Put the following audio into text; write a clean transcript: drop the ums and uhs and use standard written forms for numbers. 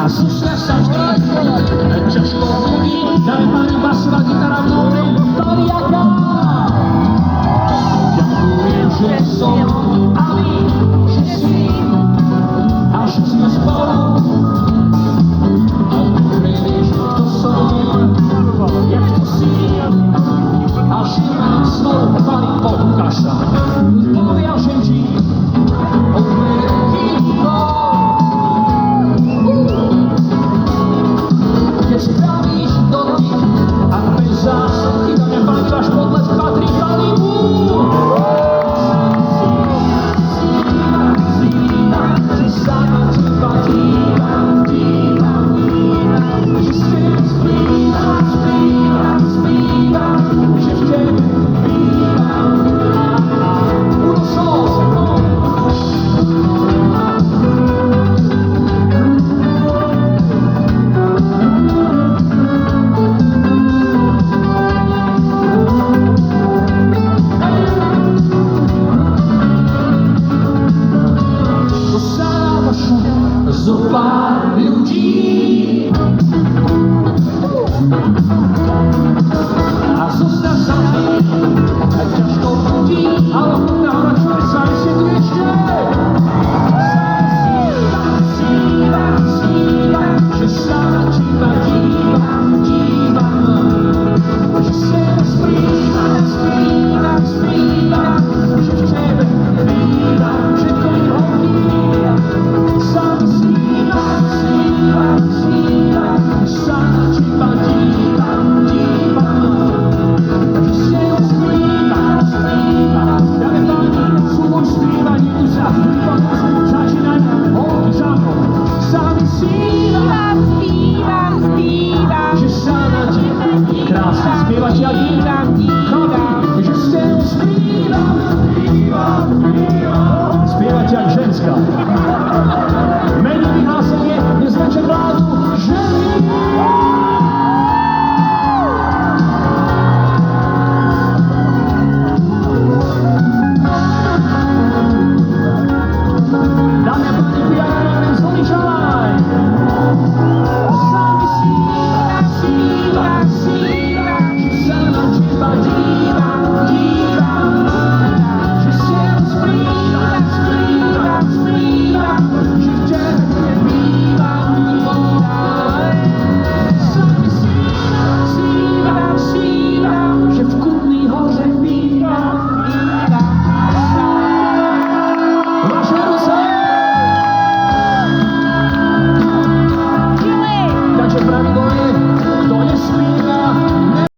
slušné sa vždy ťažko hodí, dáme pani basová gitara v nory, Toriaka. Ďakujem, že som a vy, že si a že sme spolu. A dobre vieš, kto som, jak to si a že mám znovu pani Bohukaša. Poviažem ti od mojej ruky keď spravíš dotyk a bez zásady na mňa pani váš podlet patrí Palimu. Že sa na teba dívam, že s tebou spívam, že v tebe bývam. Uno solo se mnou. Zopár ľudí a zostav sa mi aj ťažko ľudí, ale hudná hora človek sa ešte tu ešte snívam, že sa na teba dívam, že sa spívam, že v tebe bývam, že to je hodí. Sám snívam, sa na teba dívam, že sa spívam. Dáme páni, súboj spívanie tu sa začínajú holky za mnou. Sám snívam, že sa na teba krásne spievate a dívam.